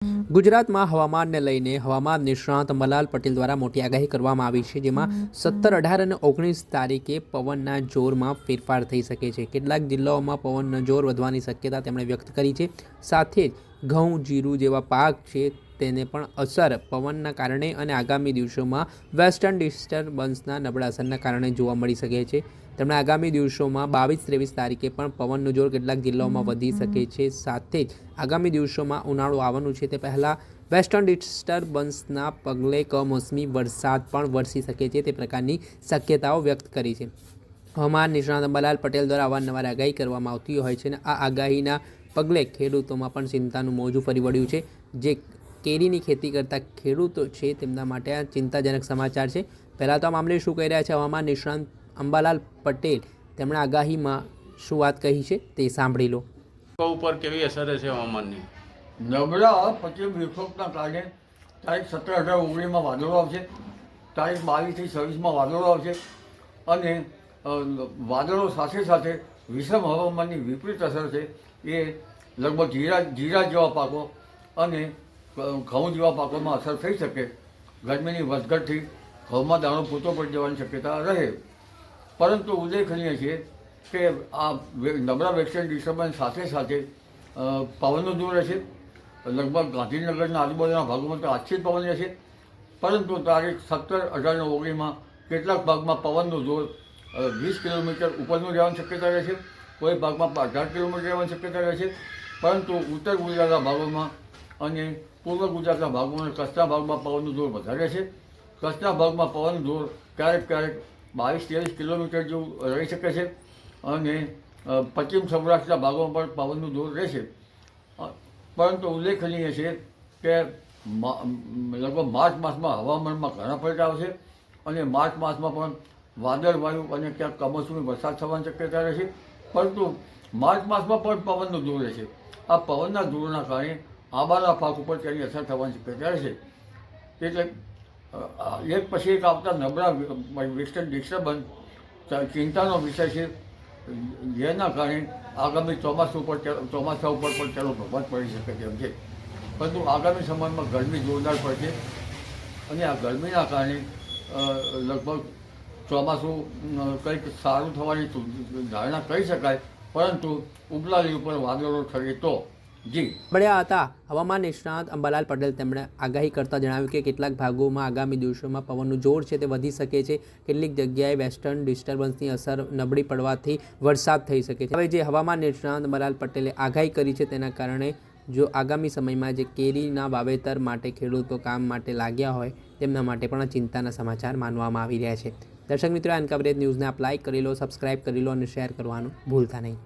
ગુજરાતમાં હવામાનને લઈને હવામાન નિષ્ણાત અંબાલાલ પટેલ દ્વારા મોટી આગાહી કરવામાં આવી છે, જેમાં 17, 18 અને 19 તારીખે પવનના જોરમાં ફેરફાર થઈ શકે છે. કેટલાક જિલ્લાઓમાં પવનનો જોર વધવાની શક્યતા તેમણે વ્યક્ત કરી છે. સાથે જ ઘઉં, જીરું જેવા પાક છે તેને પણ અસર પવનના કારણે અને આગામી દિવસોમાં વેસ્ટર્ન ડિસ્ટર્બન્સના નબળા અસરના કારણે જોવા મળી શકે છે. તેમણે આગામી દિવસોમાં 22, 23 તારીખે પણ પવનનું જોર કેટલાક જિલ્લાઓમાં વધી શકે છે. સાથે જ આગામી દિવસોમાં ઉનાળો આવવાનું છે તે પહેલાં વેસ્ટર્ન ડિસ્ટર્બન્સના પગલે કમોસમી વરસાદ પણ વરસી શકે છે તે પ્રકારની શક્યતાઓ વ્યક્ત કરી છે. હવામાન નિષ્ણાત અંબાલાલ પટેલ દ્વારા અવારનવાર આગાહી કરવામાં આવતી હોય છે અને આ આગાહીના પગલે ખેડૂતોમાં પણ ચિંતાનું મોજું ફરી વળ્યું છે. જે કેરીની ખેતી કરતા ખેડૂતો છે તેમના માટે આ ચિંતાજનક સમાચાર છે. પહેલાં તો આ મામલે શું કહી રહ્યા છે હવામાન નિષ્ણાત અંબાલાલ પટેલ, તેમણે આગાહીમાં શું વાત કહી છે તે સાંભળી લો. ઉપર કેવી અસર છે હવામાનની? નબળા પશ્ચિમ વિક્ષોભના કારણે તારીખ 17, 18, 19માં વાદળો આવશે. તારીખ 22 થી 26માં વાદળો આવશે અને વાદળો સાથે સાથે વિષમ હવામાનની વિપરીત અસર છે એ લગભગ જીરા જેવા પાકો અને ઘઉં જેવા પાકોમાં અસર થઈ શકે. ગરમીની વધઘટથી ઘઉંમાં દાણો પૂરતો પડી જવાની શક્યતા રહે. પરંતુ ઉલ્લેખનીય છે કે આ નબળા વેસ્ટર્ન ડિસ્ટર્બન્સ સાથે સાથે પવનનો જોર રહેશે. લગભગ ગાંધીનગરના આજુબાજુના ભાગોમાં તો આજથી જ પવન રહેશે. પરંતુ તારીખ 17, 18 અને 19માં કેટલાક ભાગમાં પવનનો જોર 20 કિલોમીટર ઉપરનું રહેવાની શક્યતા રહેશે. કોઈ ભાગમાં 18 કિલોમીટર રહેવાની શક્યતા રહેશે. પરંતુ ઉત્તર ગુજરાતના ભાગોમાં અને પૂર્વ ગુજરાતના ભાગોમાં અને કચ્છના ભાગમાં પવનનું જોર વધારે રહેશે. કચ્છના ભાગમાં પવનનું જોર ક્યારેક 22-23 કિલોમીટર જેવું રહી શકે છે અને પશ્ચિમ સૌરાષ્ટ્રના ભાગોમાં પણ પવનનું જોર રહેશે. પરંતુ ઉલ્લેખનીય છે કે લગભગ માર્ચ માસમાં હવામાનમાં ઘણા ફેરફાર આવશે અને માર્ચ માસમાં પણ વાદળવાયુ અને ક્યાંક કમોસમી વરસાદ થવાની શક્યતા રહેશે. પરંતુ માર્ચ માસમાં પણ પવનનું જોર રહેશે. આ પવનના જોરના કારણે આંબાના પાક ઉપર તેની અસર થવાની શક્યતા રહેશે. એટલે એક પછી એક આવતા નબળા વેસ્ટર્ન ડિસ્ટર્બન્સ ચિંતાનો વિષય છે, જેના કારણે આગામી ચોમાસા ઉપર પણ તેનો પ્રભાવ પડી શકે તેમ છે. પરંતુ આગામી સમયમાં ગરમી જોરદાર પડશે અને આ ગરમીના કારણે લગભગ ચોમાસું કંઈક સારું થવાની ધારણા કરી શકાય. પરંતુ ઉપલા લેવલ ઉપર વાદળો ઠરે તો મળ્યા હતા હવામાન નિષ્ણાત અંબાલાલ પટેલ. તેમણે આગાહી કરતા જણાવ્યું કે કેટલાક ભાગોમાં આગામી દિવસોમાં પવનનું જોર છે તે વધી શકે છે. કેટલીક જગ્યાએ વેસ્ટર્ન ડિસ્ટર્બન્સની અસર નબળી પડવાથી વરસાદ થઈ શકે છે. હવે જે હવામાન નિષ્ણાત અંબાલાલ પટેલે આગાહી કરી છે તેના કારણે જો આગામી સમયમાં જે કેરીના વાવેતર માટે ખેડૂતો કામ માટે લાગ્યા હોય તેમના માટે પણ ચિંતાના સમાચાર માનવામાં આવી રહ્યા છે. દર્શક મિત્રો, એન કવરેજ ન્યૂઝને આપ લાઇક કરી લો, સબસ્ક્રાઇબ કરી લો અને શેર કરવાનું ભૂલતા નહીં.